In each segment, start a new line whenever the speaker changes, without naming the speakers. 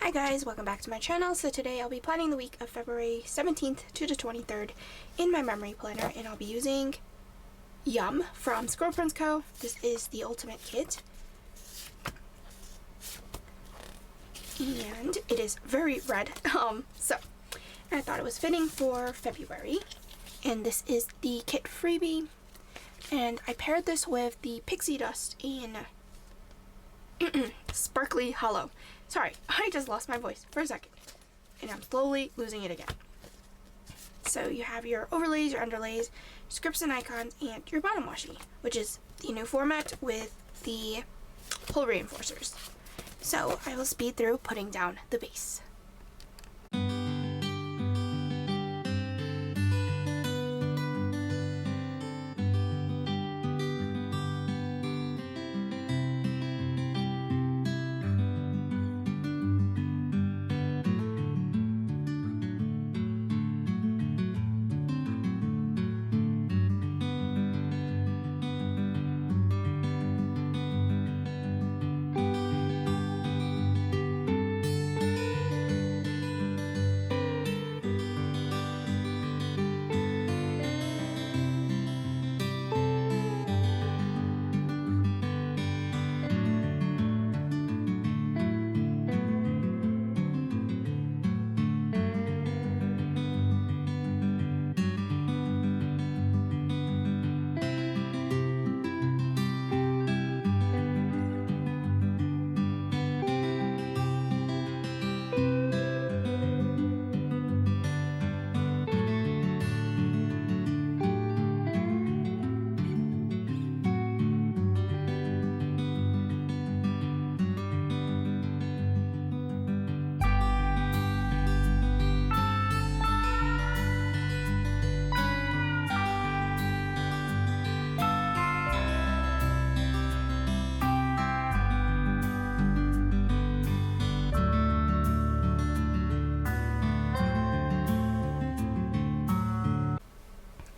Hi guys, welcome back to my channel. So today I'll be planning the week of February 17th to the 23rd in my memory planner, and I'll be using Yum from ScribblePrintsco. This is the ultimate kit. And it is very red. So I thought it was fitting for February. And this is the kit freebie. And I paired this with the Pixie Dust in Sparkly Hollow. Sorry, I just lost my voice for a second. And I'm slowly losing it again. So you have your overlays, your underlays, scripts and icons, and your bottom washi, which is the new format with the pull reinforcers. So I will speed through putting down the base.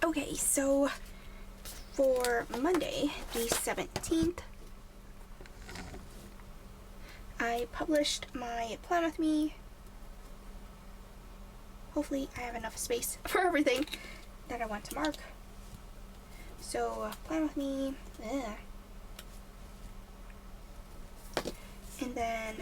Okay, so for Monday, the 17th, I published my Plan With Me. Hopefully I have enough space for everything that I want to mark. So, Plan With Me, and then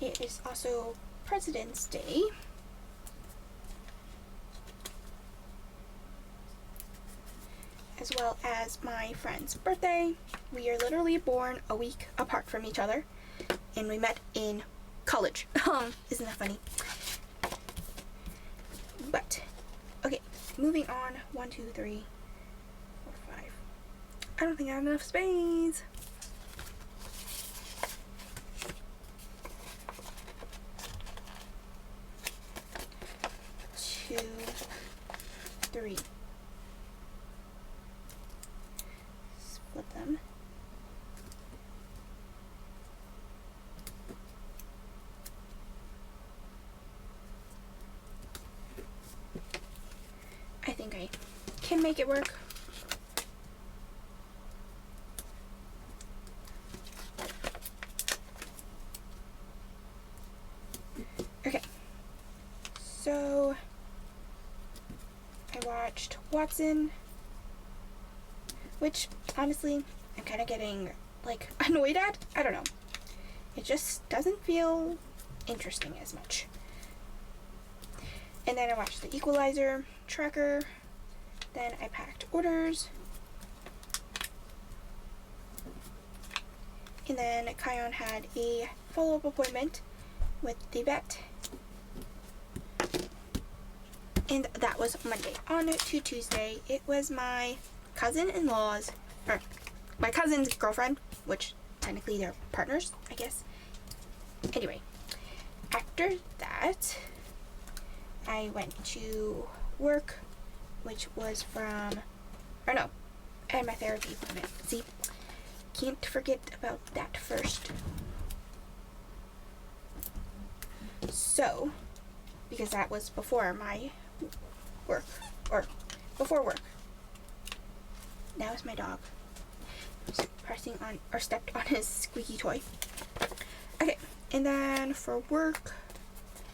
it is also President's Day. As well as my friend's birthday. We are literally born a week apart from each other. And we met in college. Isn't that funny? But, okay, moving on. 1, 2, 3, 4, 5. I don't think I have enough space. 2, 3. Split them. I think I can make it work. Okay. So I watched Watson, which honestly I'm kind of getting like annoyed at. I don't know. It just doesn't feel interesting as much. And then I watched The Equalizer, Tracker. Then I packed orders. And then Kion had a follow-up appointment with the vet. And that was Monday. On to Tuesday, it was my cousin-in-law's, or my cousin's girlfriend, which technically they're partners, I guess. Anyway, after that, I went to work, which was from, or no, I had my therapy appointment. See, can't forget about that first. So, because that was before my work, or before work. Now it's my dog pressing on or stepped on his squeaky toy. Okay, and then for work,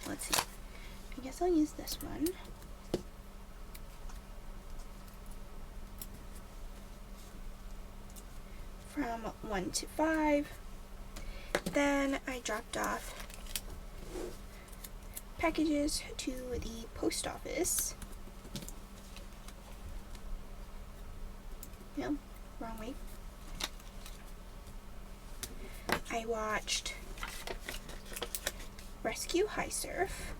let's see. I guess I'll use this one. From 1 to 5. Then I dropped off packages to the post office. No, wrong way. I watched Rescue High Surf.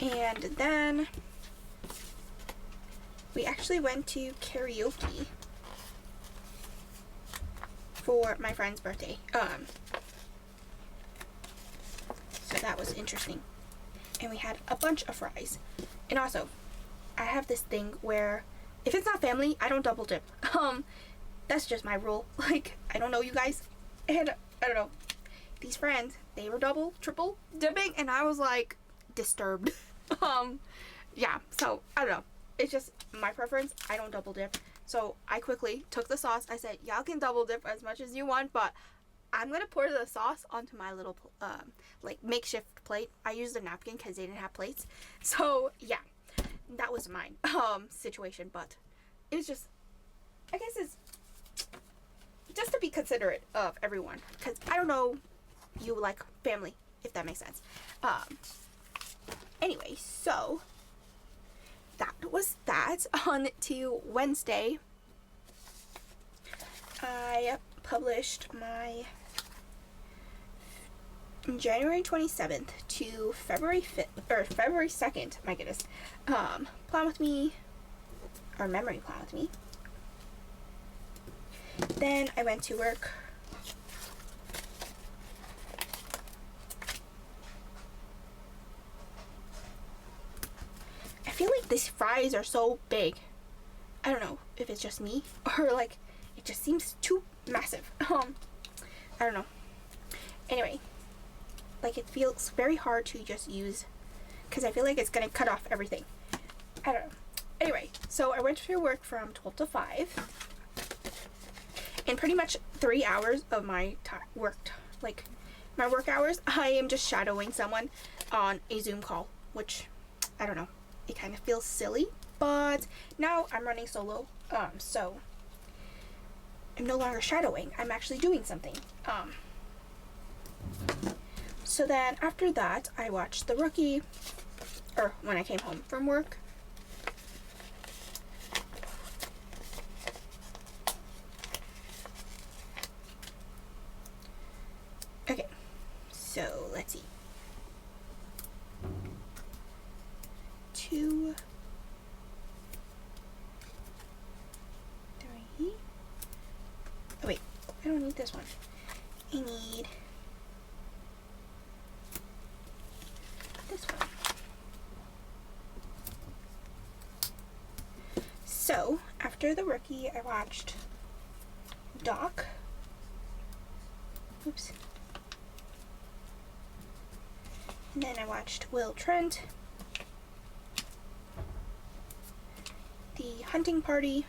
And then we actually went to karaoke for my friend's birthday. So that was interesting. And we had a bunch of fries. And also, I have this thing where if it's not family, I don't double dip. That's just my rule. Like, I don't know you guys. And I don't know. These friends, they were double, triple dipping, and I was like disturbed. Yeah, so I don't know. It's just my preference. I don't double dip. So I quickly took the sauce. I said, y'all can double dip as much as you want, but I'm gonna pour the sauce onto my little like makeshift plate. I used a napkin because they didn't have plates. So yeah, that was mine situation. But it was just, I guess it's just to be considerate of everyone, because I don't know you like family, if that makes sense. Anyway, so that was that. On to Wednesday, I published my January 27th to February 5th, or February 2nd, my goodness, plan with me, or memory plan with me. Then I went to work. I feel like these fries are so big. I don't know if it's just me, or like it just seems too massive. I don't know. Anyway, like it feels very hard to just use, because I feel like it's gonna cut off everything. I don't know. Anyway, so I went to work from 12 to 5. And pretty much 3 hours of my my work hours, I am just shadowing someone on a Zoom call, which I don't know. It kind of feels silly, but now I'm running solo, so I'm no longer shadowing. I'm actually doing something. So then after that, I watched The Rookie, or when I came home from work. Okay, so let's see. 2, 3. Oh wait, I don't need this one. I need this one. So after The Rookie, I watched Doc. Oops. And then I watched Will Trent, The Hunting Party,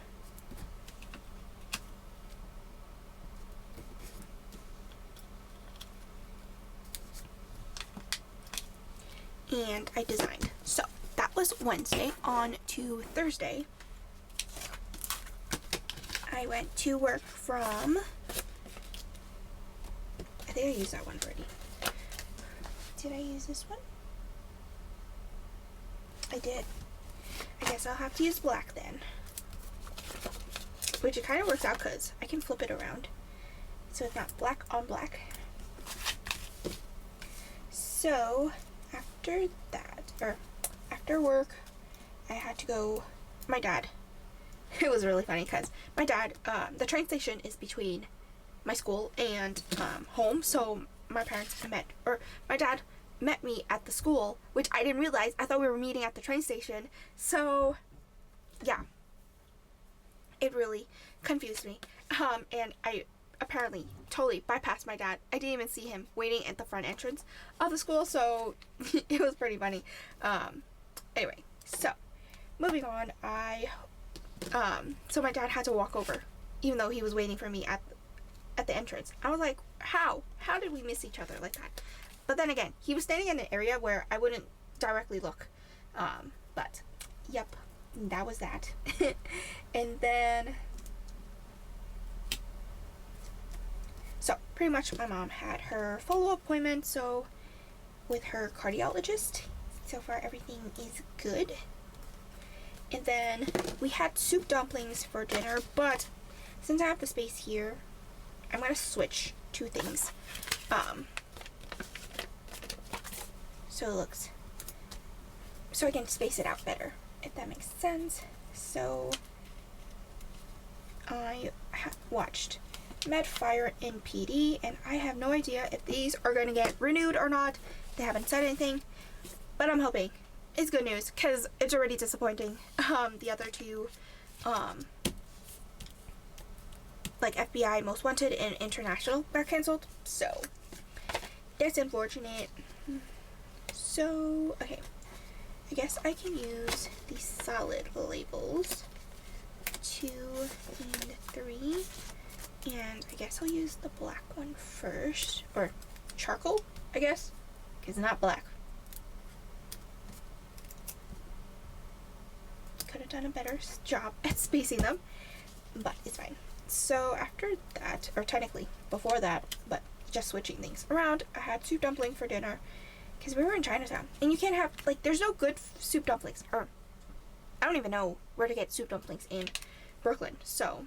and I designed. So that was Wednesday. On to Thursday, I went to work from, I think I used that one already. Did I use this one? I did. I guess I'll have to use black then. Which it kind of works out because I can flip it around. So it's not black on black. So after that, or after work, I had to go, my dad. It was really funny because my dad, the train station is between my school and home. So my parents met, or my dad met me at the school, which I didn't realize. I thought we were meeting at the train station. So yeah, it really confused me. And I apparently totally bypassed my dad. I didn't even see him waiting at the front entrance of the school, so it was pretty funny. Anyway, so moving on, so my dad had to walk over, even though he was waiting for me at the entrance. I was like, how did we miss each other like that? But then again, he was standing in an area where I wouldn't directly look. But yep, that was that. And then, so pretty much my mom had her follow-up appointment, so with her cardiologist. So far everything is good. And then we had soup dumplings for dinner, but since I have the space here, I'm gonna switch two things. So I can space it out better, if that makes sense. So I watched Med, Fire, and PD, and I have no idea if these are gonna get renewed or not. They haven't said anything, but I'm hoping it's good news, because it's already disappointing. The other two, like FBI Most Wanted and International, got canceled, so that's unfortunate. So, okay, I guess I can use the solid labels, 2 and 3, and I guess I'll use the black one first, or charcoal, I guess, because it's not black. Could have done a better job at spacing them, but it's fine. So after that, or technically before that, but just switching things around, I had soup dumpling for dinner, because we were in Chinatown, and you can't have, like, there's no good soup dumplings, or I don't even know where to get soup dumplings in Brooklyn, so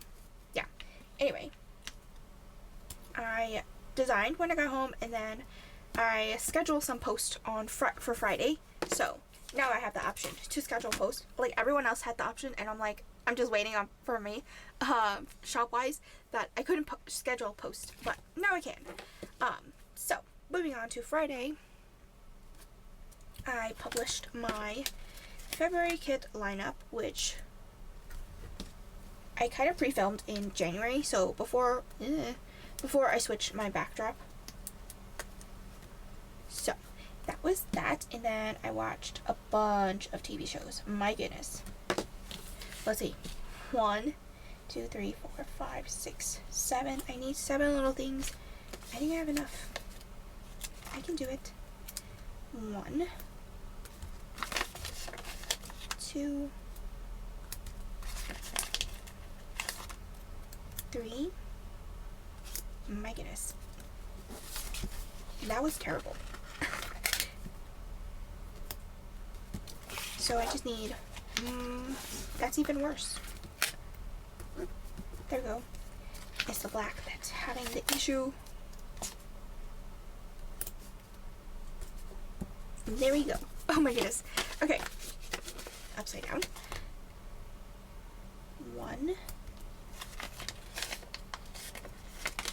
yeah. Anyway, I designed when I got home, and then I scheduled some posts on for Friday, so now I have the option to schedule posts. Like, everyone else had the option, and I'm like, I'm just waiting on for me, shop-wise, that I couldn't schedule a post, but now I can. So moving on to Friday, I published my February kit lineup, which I kind of pre-filmed in January, so before I switched my backdrop. So that was that, and then I watched a bunch of TV shows. My goodness. Let's see. 1, 2, 3, 4, 5, 6, 7. I need 7 little things. I think I have enough. I can do it. 1, 2, 3. My goodness. That was terrible. So I just need, that's even worse. There we go. It's the black that's having the issue. There we go. Oh my goodness. Okay. Upside down. 1.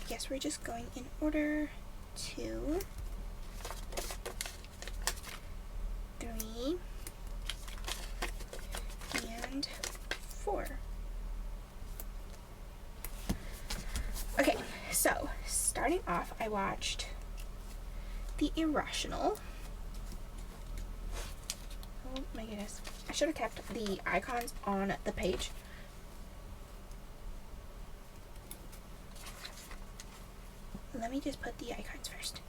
Guess we're just going in order. 2, 3, and 4. Okay, so starting off, I watched The Irrational. Oh my goodness. I should have kept the icons on the page. Let me just put the icons first.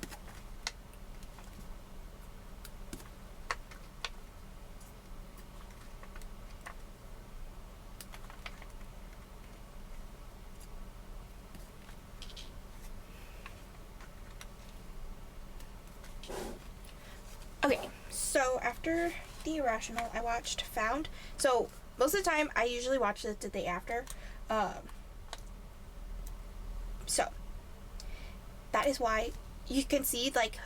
Okay, so after The Irrational, I watched Found. So most of the time, I usually watch it the day after. So that is why you can see, like,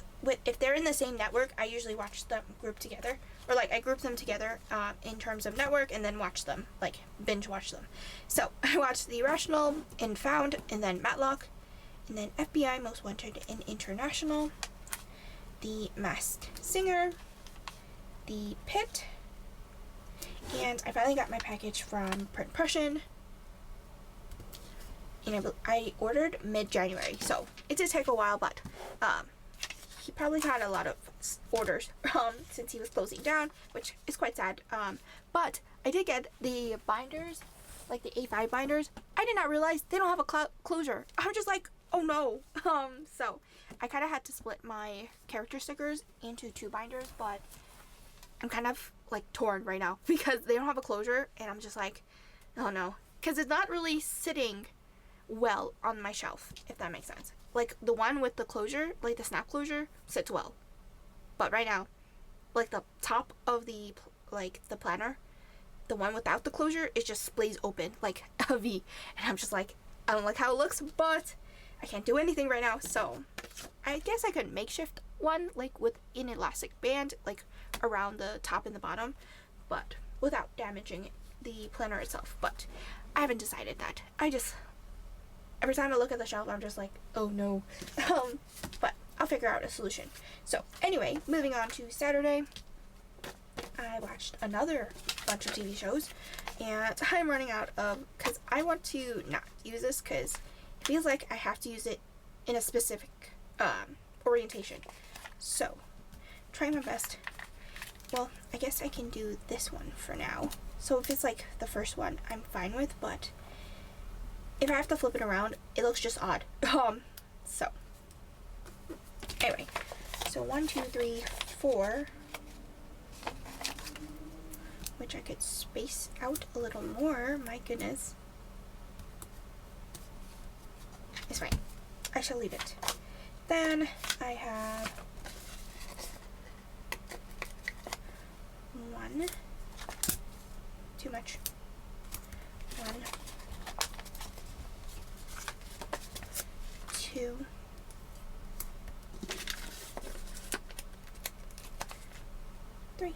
if they're in the same network, I usually watch them grouped together, or like I group them together in terms of network, and then watch them, like binge watch them. So I watched The Irrational and Found, and then Matlock, and then FBI Most Wanted and International, The Masked Singer, The Pit, and I finally got my package from Print Impression, and I ordered mid-January, so it did take a while, but he probably had a lot of orders since he was closing down, which is quite sad. But I did get the binders, like the A5 binders. I did not realize they don't have a closure. I'm just like, oh no. So I kind of had to split my character stickers into 2 binders, but I'm kind of like torn right now because they don't have a closure, and I'm just like, oh no, because it's not really sitting well on my shelf, if that makes sense. Like the one with the closure, like the snap closure, sits well, but right now, like the top of the planner, the one without the closure, it just splays open like a V, and I'm just like, I don't like how it looks, but I can't do anything right now. So I guess I could makeshift one, like with an elastic band, like around the top and the bottom, but without damaging the planner itself. But I haven't decided that. Every time I look at the shelf, I'm just like, oh no. But I'll figure out a solution. So anyway, moving on to Saturday, I watched another bunch of TV shows, and I'm running out of, because I want to not use this because it feels like I have to use it in a specific orientation. So trying my best. Well, I guess I can do this one for now. So if it's like the first one, I'm fine with, but if I have to flip it around, it looks just odd. So anyway, so 1, 2, 3, 4, which I could space out a little more. My goodness, it's fine. I shall leave it. Then I have 1, too much, 1, 2, 3.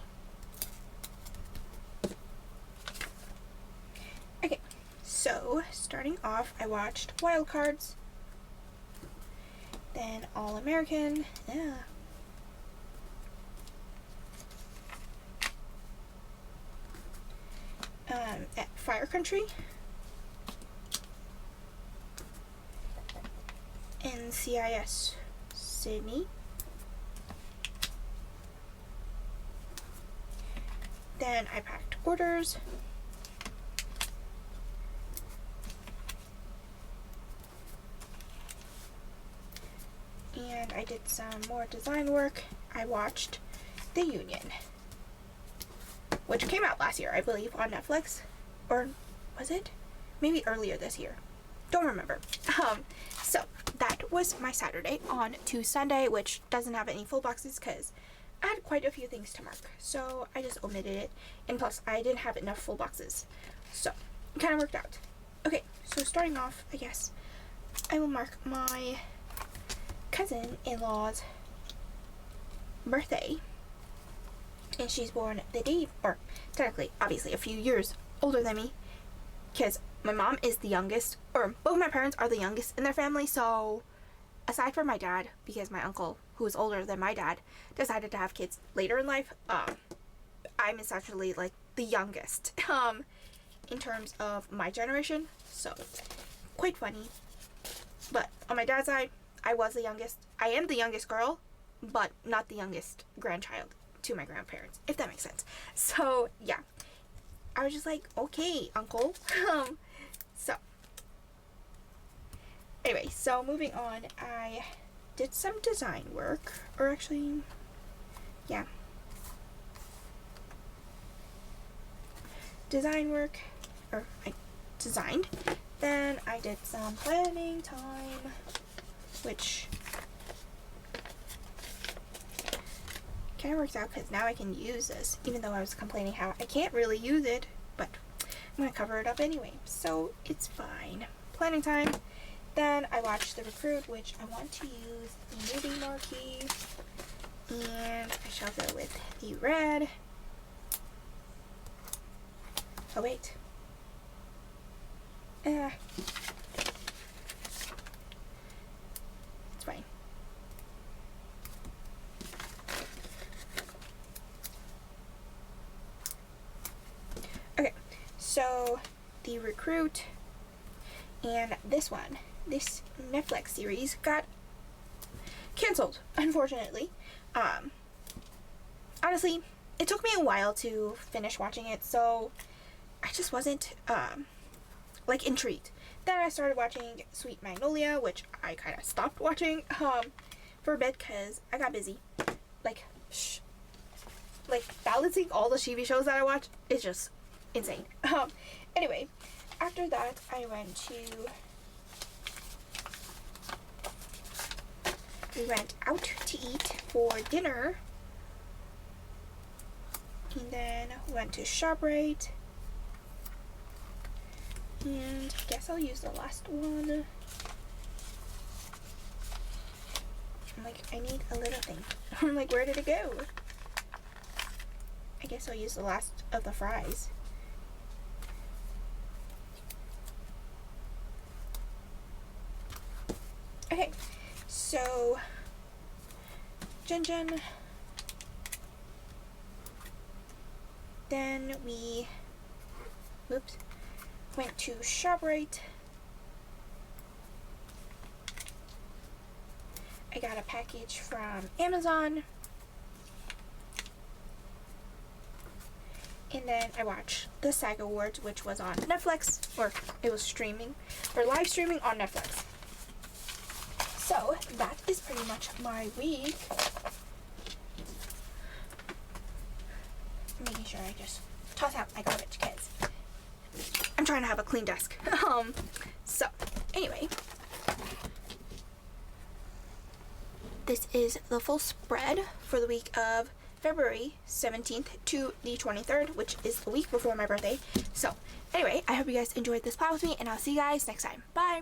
Okay, so starting off, I watched Wild Cards, then All American, at Fire Country, NCIS Sydney, then I packed orders, and I did some more design work. I watched The Union, which came out last year, I believe, on Netflix, or was it? Maybe earlier this year. Don't remember. So that was my Saturday. On to Sunday, which doesn't have any full boxes because I had quite a few things to mark, so I just omitted it, and plus I didn't have enough full boxes, so it kind of worked out. Okay, so starting off, I guess I will mark my cousin-in-law's birthday, and she's born the day, or technically, obviously, a few years older than me, because my mom is the youngest, or both my parents are the youngest in their family, so aside from my dad, because my uncle, who is older than my dad, decided to have kids later in life, I'm essentially like the youngest in terms of my generation, so quite funny. But on my dad's side, I was the youngest. I am the youngest girl, but not the youngest grandchild to my grandparents, if that makes sense. So yeah, I was just like, okay, uncle. So anyway, so moving on, I did some design work, or actually, yeah, design work, or I designed. Then I did some planning time, which kind of works out because now I can use this, even though I was complaining how I can't really use it, but I'm gonna cover it up anyway, so it's fine. Planning time. Then I watched The Recruit, which I want to use the movie marquee, and I shall go with the red. Oh wait. It's fine. Okay, so The Recruit And this Netflix series got canceled, unfortunately. Honestly, it took me a while to finish watching it, so I just wasn't like intrigued. Then I started watching Sweet Magnolia, which I kind of stopped watching for a bit because I got busy. Like balancing all the TV shows that I watch is just insane. Anyway, after that we went out to eat for dinner, and then went to ShopRite, and I guess I'll use the last one. I'm like, I need a little thing. I'm like, where did it go? I guess I'll use the last of the fries. Okay, so Jen. Then we went to ShopRite. I got a package from Amazon. And then I watched the SAG Awards, which was on Netflix, or it was streaming, or live streaming on Netflix. So that is pretty much my week. Making sure I just toss out my garbage because I'm trying to have a clean desk. So anyway, this is the full spread for the week of February 17th to the 23rd, which is the week before my birthday. So anyway, I hope you guys enjoyed this pod with me, and I'll see you guys next time. Bye!